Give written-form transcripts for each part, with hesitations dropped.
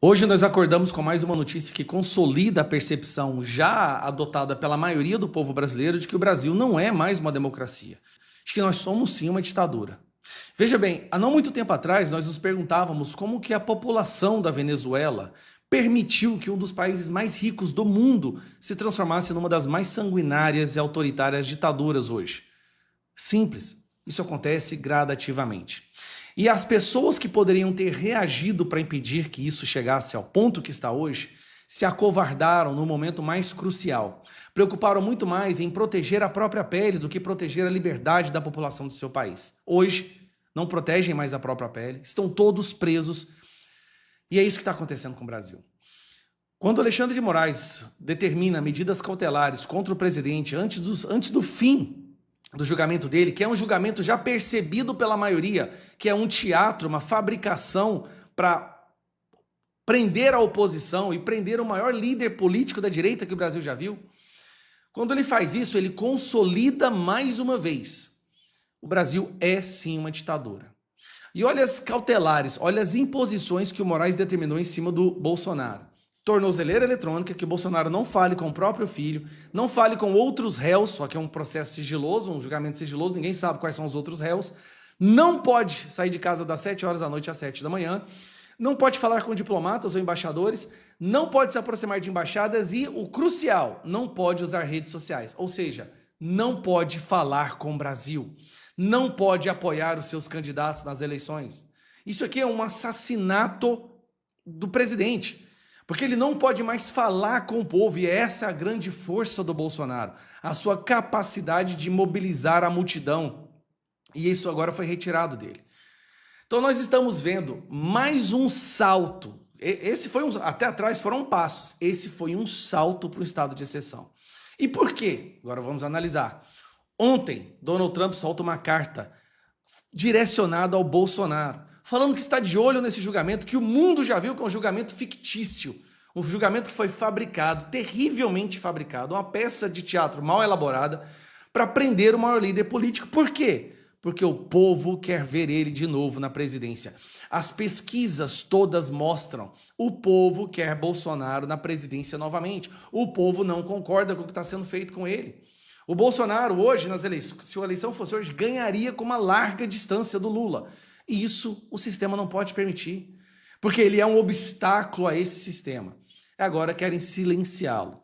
Hoje nós acordamos com mais uma notícia que consolida a percepção já adotada pela maioria do povo brasileiro de que o Brasil não é mais uma democracia, de que nós somos sim uma ditadura. Veja bem, há não muito tempo atrás nós nos perguntávamos como que a população da Venezuela permitiu que um dos países mais ricos do mundo se transformasse numa das mais sanguinárias e autoritárias ditaduras hoje. Simples, isso acontece gradativamente. E as pessoas que poderiam ter reagido para impedir que isso chegasse ao ponto que está hoje, se acovardaram no momento mais crucial. Preocuparam muito mais em proteger a própria pele do que proteger a liberdade da população de seu país. Hoje, não protegem mais a própria pele, estão todos presos. E é isso que está acontecendo com o Brasil. Quando Alexandre de Moraes determina medidas cautelares contra o presidente antes do fim do julgamento dele, que é um julgamento já percebido pela maioria, que é um teatro, uma fabricação para prender a oposição e prender o maior líder político da direita que o Brasil já viu. Quando ele faz isso, ele consolida mais uma vez. O Brasil é sim uma ditadura. E olha as cautelares, olha as imposições que o Moraes determinou em cima do Bolsonaro. Tornozeleira eletrônica, que o Bolsonaro não fale com o próprio filho, não fale com outros réus, só que é um processo sigiloso, um julgamento sigiloso, ninguém sabe quais são os outros réus, não pode sair de casa das 7 horas da noite às 7 da manhã, não pode falar com diplomatas ou embaixadores, não pode se aproximar de embaixadas e, o crucial, não pode usar redes sociais, ou seja, não pode falar com o Brasil, não pode apoiar os seus candidatos nas eleições. Isso aqui é um assassinato do presidente. Porque ele não pode mais falar com o povo, e essa é a grande força do Bolsonaro, a sua capacidade de mobilizar a multidão. E isso agora foi retirado dele. Então nós estamos vendo mais um salto. Até atrás foram passos. Esse foi um salto para o estado de exceção. E por quê? Agora vamos analisar. Ontem, Donald Trump solta uma carta direcionada ao Bolsonaro, falando que está de olho nesse julgamento, que o mundo já viu que é um julgamento fictício, um julgamento que foi fabricado, terrivelmente fabricado, uma peça de teatro mal elaborada para prender o maior líder político. Por quê? Porque o povo quer ver ele de novo na presidência. As pesquisas todas mostram, o povo quer Bolsonaro na presidência novamente. O povo não concorda com o que está sendo feito com ele. O Bolsonaro hoje, nas eleições, se a eleição fosse hoje, ganharia com uma larga distância do Lula. E isso o sistema não pode permitir, porque ele é um obstáculo a esse sistema. Agora querem silenciá-lo.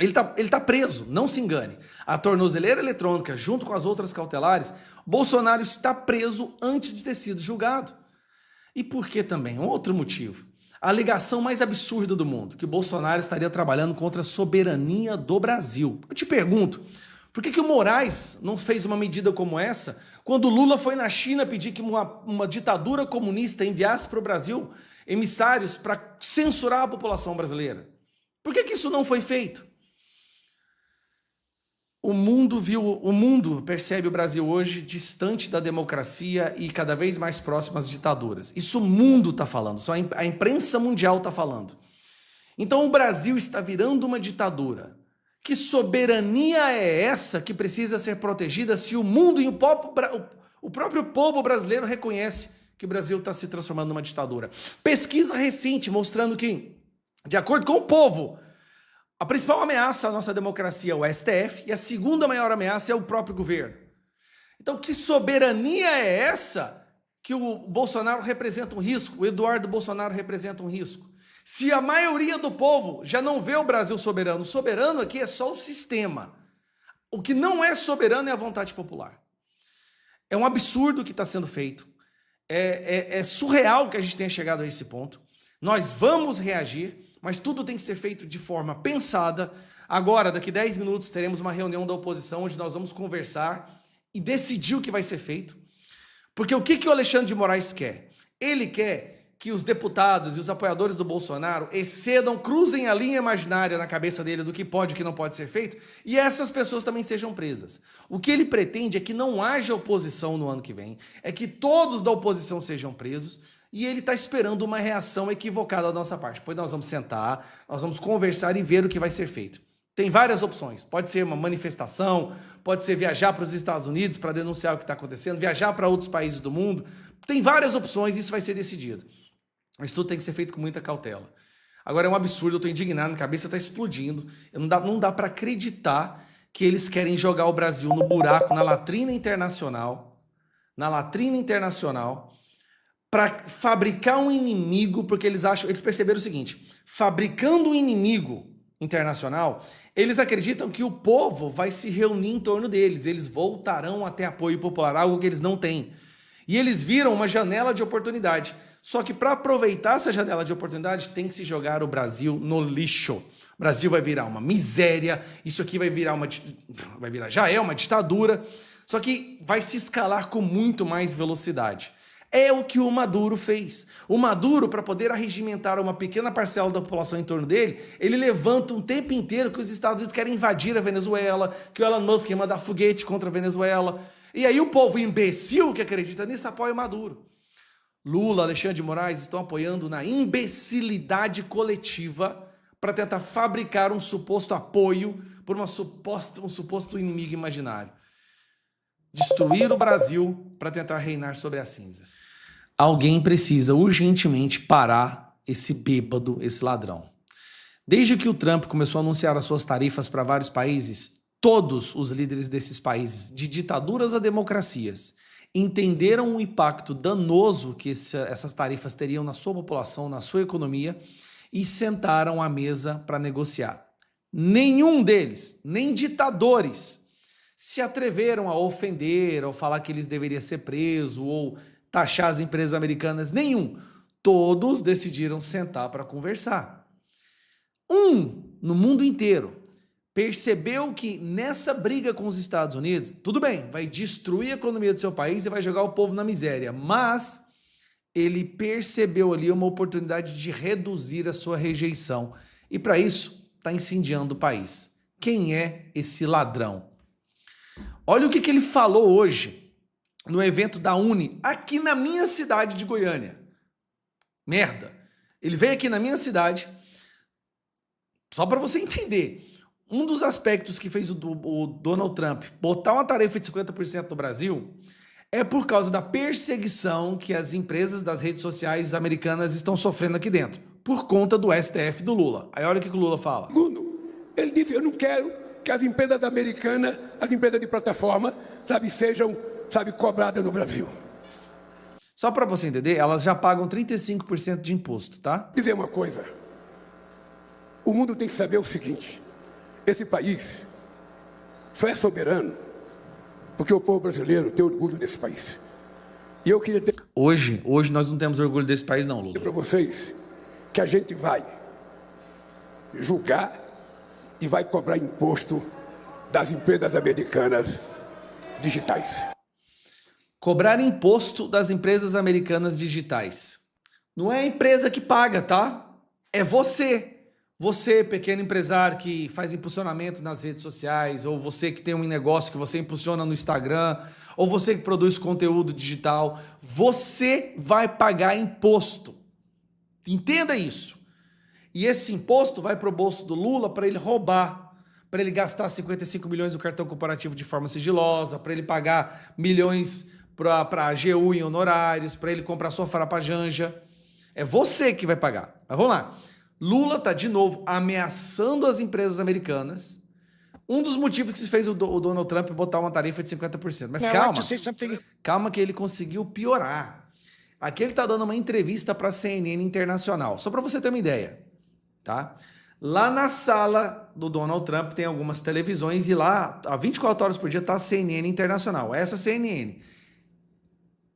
Ele tá preso, não se engane. A tornozeleira eletrônica, junto com as outras cautelares, Bolsonaro está preso antes de ter sido julgado. E por que também? Um outro motivo. A alegação mais absurda do mundo, que o Bolsonaro estaria trabalhando contra a soberania do Brasil. Eu te pergunto, por que o Moraes não fez uma medida como essa quando Lula foi na China pedir que uma ditadura comunista enviasse para o Brasil emissários para censurar a população brasileira? Por que isso não foi feito? O mundo percebe o Brasil hoje distante da democracia e cada vez mais próximo às ditaduras. Isso o mundo está falando, só a imprensa mundial está falando. Então o Brasil está virando uma ditadura. Que soberania é essa que precisa ser protegida se o mundo e o próprio povo brasileiro reconhece que o Brasil está se transformando numa ditadura? Pesquisa recente mostrando que, de acordo com o povo, a principal ameaça à nossa democracia é o STF e a segunda maior ameaça é o próprio governo. Então, que soberania é essa que o Bolsonaro representa um risco, o Eduardo Bolsonaro representa um risco? Se a maioria do povo já não vê o Brasil soberano, o soberano aqui é só o sistema. O que não é soberano é a vontade popular. É um absurdo o que está sendo feito. É surreal que a gente tenha chegado a esse ponto. Nós vamos reagir, mas tudo tem que ser feito de forma pensada. Agora, daqui 10 minutos, teremos uma reunião da oposição onde nós vamos conversar e decidir o que vai ser feito. Porque o que o Alexandre de Moraes quer? Ele quer que os deputados e os apoiadores do Bolsonaro cruzem a linha imaginária na cabeça dele do que pode e o que não pode ser feito, e essas pessoas também sejam presas. O que ele pretende é que não haja oposição no ano que vem, é que todos da oposição sejam presos, e ele está esperando uma reação equivocada da nossa parte. Pois nós vamos sentar, nós vamos conversar e ver o que vai ser feito. Tem várias opções, pode ser uma manifestação, pode ser viajar para os Estados Unidos para denunciar o que está acontecendo, viajar para outros países do mundo, tem várias opções e isso vai ser decidido. Mas tudo tem que ser feito com muita cautela. Agora é um absurdo, eu estou indignado, minha cabeça está explodindo. Não dá para acreditar que eles querem jogar o Brasil no buraco, na latrina internacional, para fabricar um inimigo, porque eles perceberam o seguinte: fabricando um inimigo internacional, eles acreditam que o povo vai se reunir em torno deles, eles voltarão a ter apoio popular, algo que eles não têm. E eles viram uma janela de oportunidade. Só que para aproveitar essa janela de oportunidade, tem que se jogar o Brasil no lixo. O Brasil vai virar uma miséria, isso aqui já é uma ditadura, só que vai se escalar com muito mais velocidade. É o que o Maduro fez. O Maduro, para poder arregimentar uma pequena parcela da população em torno dele, ele levanta um tempo inteiro que os Estados Unidos querem invadir a Venezuela, que o Elon Musk quer mandar foguete contra a Venezuela. E aí o povo imbecil que acredita nisso apoia o Maduro. Lula, Alexandre de Moraes estão apoiando na imbecilidade coletiva para tentar fabricar um suposto apoio por um suposto inimigo imaginário. Destruir o Brasil para tentar reinar sobre as cinzas. Alguém precisa urgentemente parar esse bêbado, esse ladrão. Desde que o Trump começou a anunciar as suas tarifas para vários países, todos os líderes desses países, de ditaduras a democracias, entenderam o impacto danoso que essas tarifas teriam na sua população, na sua economia, e sentaram à mesa para negociar. Nenhum deles, nem ditadores, se atreveram a ofender, ou falar que eles deveriam ser presos, ou taxar as empresas americanas, nenhum. Todos decidiram sentar para conversar. No mundo inteiro, percebeu que nessa briga com os Estados Unidos, tudo bem, vai destruir a economia do seu país e vai jogar o povo na miséria, mas ele percebeu ali uma oportunidade de reduzir a sua rejeição. E para isso, está incendiando o país. Quem é esse ladrão? Olha o que ele falou hoje no evento da Uni, aqui na minha cidade de Goiânia. Merda. Ele veio aqui na minha cidade, só para você entender. Um dos aspectos que fez o Donald Trump botar uma tarifa de 50% no Brasil é por causa da perseguição que as empresas das redes sociais americanas estão sofrendo aqui dentro, por conta do STF do Lula. Aí olha o que o Lula fala. Segundo, ele disse, eu não quero que as empresas americanas, as empresas de plataforma, sejam, cobradas no Brasil. Só para você entender, elas já pagam 35% de imposto, tá? Dizer uma coisa, o mundo tem que saber o seguinte, esse país só é soberano porque o povo brasileiro tem orgulho desse país. E eu queria ter... Hoje nós não temos orgulho desse país não, Lula. Para vocês que a gente vai julgar e vai cobrar imposto das empresas americanas digitais. Cobrar imposto das empresas americanas digitais. Não é a empresa que paga, tá? É você. Você, pequeno empresário que faz impulsionamento nas redes sociais, ou você que tem um negócio que você impulsiona no Instagram, ou você que produz conteúdo digital, você vai pagar imposto. Entenda isso. E esse imposto vai para o bolso do Lula para ele roubar, para ele gastar 55 milhões no cartão corporativo de forma sigilosa, para ele pagar milhões para a AGU em honorários, para ele comprar sofá para Janja. É você que vai pagar. Mas vamos lá. Lula está, de novo, ameaçando as empresas americanas. Um dos motivos que se fez o Donald Trump botar uma tarifa de 50%. Mas calma que ele conseguiu piorar. Aqui ele está dando uma entrevista para a CNN Internacional. Só para você ter uma ideia. Tá? Lá na sala do Donald Trump tem algumas televisões e lá, há 24 horas por dia, está a CNN Internacional. Essa CNN.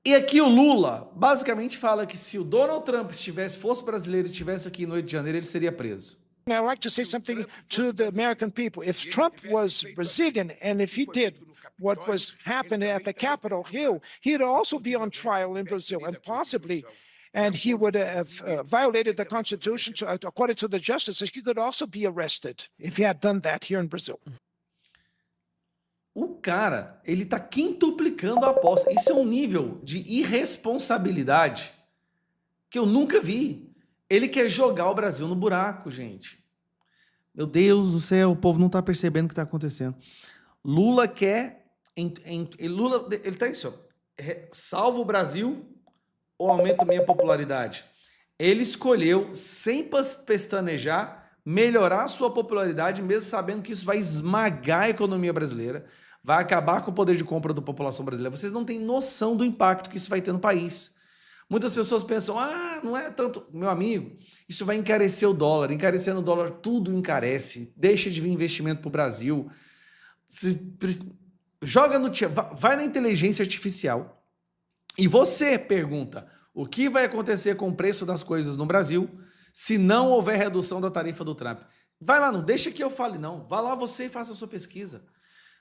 E aqui o Lula basicamente fala que se o Donald Trump fosse brasileiro e estivesse aqui no 8 de janeiro, ele seria preso. I'd like to say something to the American people. If Trump was Brazilian and if he did what was happening at the Capitol Hill, he'd also be on trial in Brazil and possibly, and he would have violated the Constitution according to the justices. He could also be arrested if he had done that here in Brazil. O cara, ele tá quintuplicando a aposta. Isso é um nível de irresponsabilidade que eu nunca vi. Ele quer jogar o Brasil no buraco, gente. Meu Deus do céu, o povo não tá percebendo o que tá acontecendo. Lula quer... Lula, ele tá isso, ó. Salva o Brasil ou aumenta minha popularidade? Ele escolheu, sem pestanejar, melhorar a sua popularidade, mesmo sabendo que isso vai esmagar a economia brasileira, vai acabar com o poder de compra da população brasileira. Vocês não têm noção do impacto que isso vai ter no país. Muitas pessoas pensam, não é tanto... Meu amigo, isso vai encarecer o dólar. Encarecendo o dólar, tudo encarece. Deixa de vir investimento para o Brasil. Joga no... Vai na inteligência artificial e você pergunta o que vai acontecer com o preço das coisas no Brasil se não houver redução da tarifa do Trump. Vai lá, não deixa que eu fale não. Vá lá você e faça a sua pesquisa.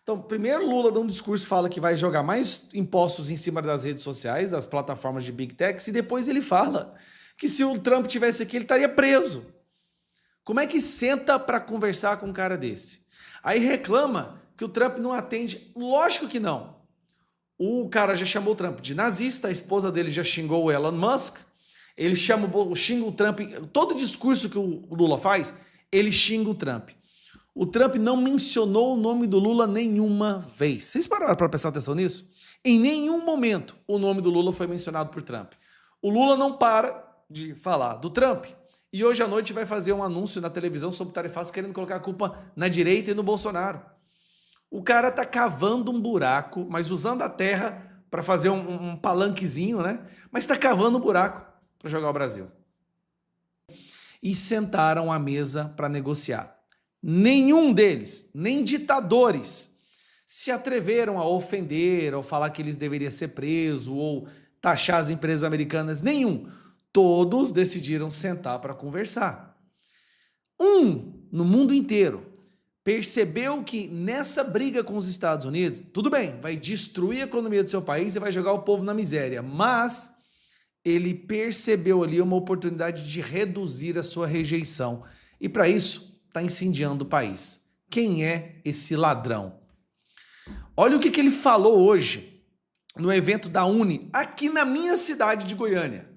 Então, primeiro Lula dá um discurso, fala que vai jogar mais impostos em cima das redes sociais, das plataformas de Big Techs, e depois ele fala que se o Trump tivesse aqui, ele estaria preso. Como é que senta para conversar com um cara desse? Aí reclama que o Trump não atende. Lógico que não. O cara já chamou o Trump de nazista, a esposa dele já xingou o Elon Musk, ele xinga o Trump, todo discurso que o Lula faz, ele xinga o Trump. O Trump não mencionou o nome do Lula nenhuma vez. Vocês pararam para prestar atenção nisso? Em nenhum momento o nome do Lula foi mencionado por Trump. O Lula não para de falar do Trump e hoje à noite vai fazer um anúncio na televisão sobre tarifaço querendo colocar a culpa na direita e no Bolsonaro. O cara tá cavando um buraco, mas usando a terra para fazer um palanquezinho, né? Mas está cavando um buraco para jogar o Brasil. E sentaram à mesa para negociar. Nenhum deles, nem ditadores, se atreveram a ofender ou falar que eles deveriam ser presos ou taxar as empresas americanas. Nenhum. Todos decidiram sentar para conversar. No mundo inteiro, percebeu que nessa briga com os Estados Unidos, tudo bem, vai destruir a economia do seu país e vai jogar o povo na miséria, mas ele percebeu ali uma oportunidade de reduzir a sua rejeição. E para isso, está incendiando o país. Quem é esse ladrão? Olha o que ele falou hoje no evento da Uni, aqui na minha cidade de Goiânia.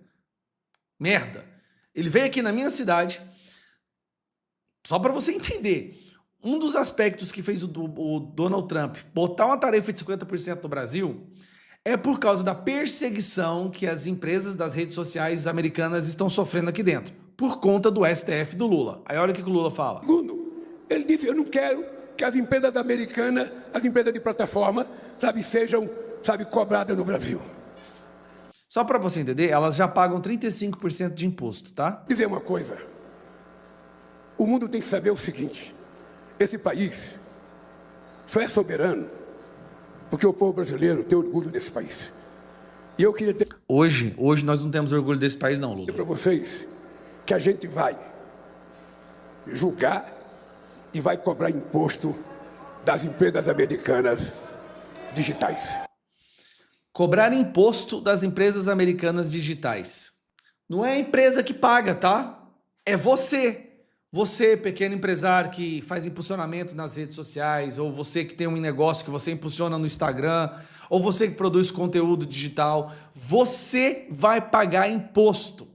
Merda. Ele veio aqui na minha cidade, só para você entender. Um dos aspectos que fez o Donald Trump botar uma tarifa de 50% no Brasil é por causa da perseguição que as empresas das redes sociais americanas estão sofrendo aqui dentro, por conta do STF do Lula. Aí olha o que o Lula fala. Segundo, ele disse, eu não quero que as empresas americanas, as empresas de plataforma, sejam, cobradas no Brasil. Só para você entender, elas já pagam 35% de imposto, tá? Vou dizer uma coisa, o mundo tem que saber o seguinte, esse país só é soberano porque o povo brasileiro tem orgulho desse país. E eu queria ter... Hoje nós não temos orgulho desse país não, Lula. Para vocês que a gente vai julgar e vai cobrar imposto das empresas americanas digitais. Cobrar imposto das empresas americanas digitais. Não é a empresa que paga, tá? É você. Você, pequeno empresário que faz impulsionamento nas redes sociais, ou você que tem um negócio que você impulsiona no Instagram, ou você que produz conteúdo digital, você vai pagar imposto.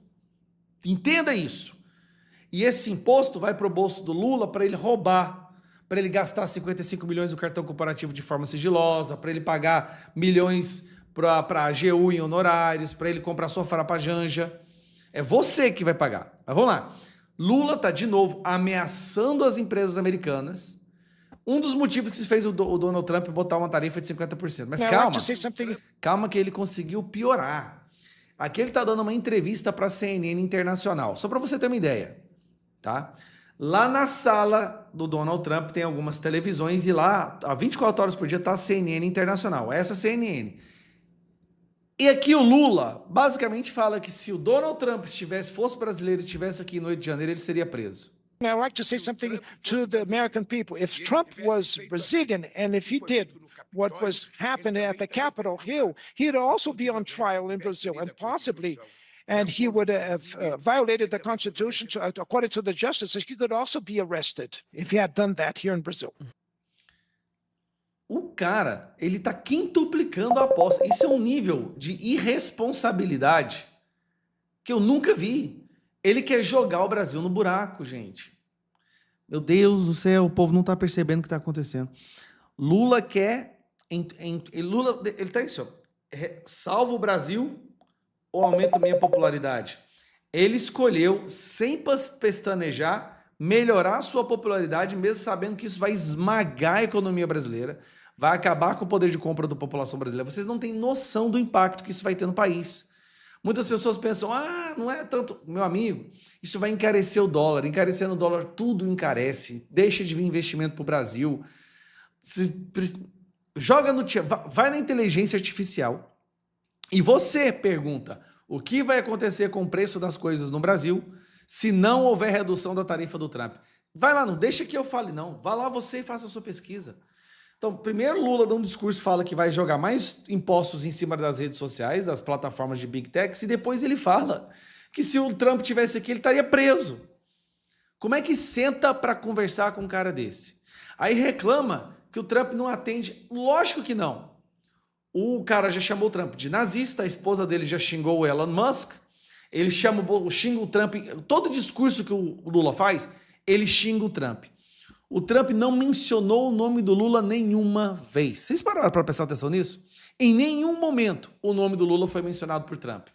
Entenda isso. E esse imposto vai para o bolso do Lula para ele roubar, para ele gastar 55 milhões no cartão corporativo de forma sigilosa, para ele pagar milhões para a AGU em honorários, para ele comprar sofá para Janja. É você que vai pagar. Mas vamos lá. Lula está, de novo, ameaçando as empresas americanas. Um dos motivos que se fez o Donald Trump botar uma tarifa de 50%. Mas calma que ele conseguiu piorar. Aqui ele está dando uma entrevista para a CNN Internacional. Só para você ter uma ideia, tá? Lá na sala do Donald Trump tem algumas televisões e lá, há 24 horas por dia, está a CNN Internacional. Essa CNN. E aqui o Lula basicamente fala que se o Donald Trump fosse brasileiro e estivesse aqui no 8 de janeiro, ele seria preso. I'd like to say something to the American people. If Trump was Brazilian and if he did what was happening at the Capitol Hill, he'd also be on trial in Brazil and possibly, and he would have violated the Constitution. According to the justices, he could also be arrested if he had done that here in Brazil. O cara, ele tá quintuplicando a aposta. Isso é um nível de irresponsabilidade que eu nunca vi. Ele quer jogar o Brasil no buraco, gente. Meu Deus do céu, o povo não tá percebendo o que tá acontecendo. Lula quer... Lula, ele tá isso, ó. Salva o Brasil ou aumenta minha popularidade? Ele escolheu, sem pestanejar, melhorar a sua popularidade, mesmo sabendo que isso vai esmagar a economia brasileira, vai acabar com o poder de compra da população brasileira. Vocês não têm noção do impacto que isso vai ter no país. Muitas pessoas pensam, não é tanto... Meu amigo, isso vai encarecer o dólar. Encarecendo o dólar, tudo encarece. Deixa de vir investimento para o Brasil. Vai na inteligência artificial e você pergunta o que vai acontecer com o preço das coisas no Brasil se não houver redução da tarifa do Trump. Vai lá, não deixa que eu fale não. Vá lá você e faça a sua pesquisa. Então, primeiro Lula dá um discurso, fala que vai jogar mais impostos em cima das redes sociais, das plataformas de Big Techs, e depois ele fala que se o Trump tivesse aqui, ele estaria preso. Como é que senta para conversar com um cara desse? Aí reclama que o Trump não atende. Lógico que não. O cara já chamou o Trump de nazista, a esposa dele já xingou o Elon Musk, ele xinga o Trump, todo discurso que o Lula faz, ele xinga o Trump. O Trump não mencionou o nome do Lula nenhuma vez. Vocês pararam para prestar atenção nisso? Em nenhum momento o nome do Lula foi mencionado por Trump.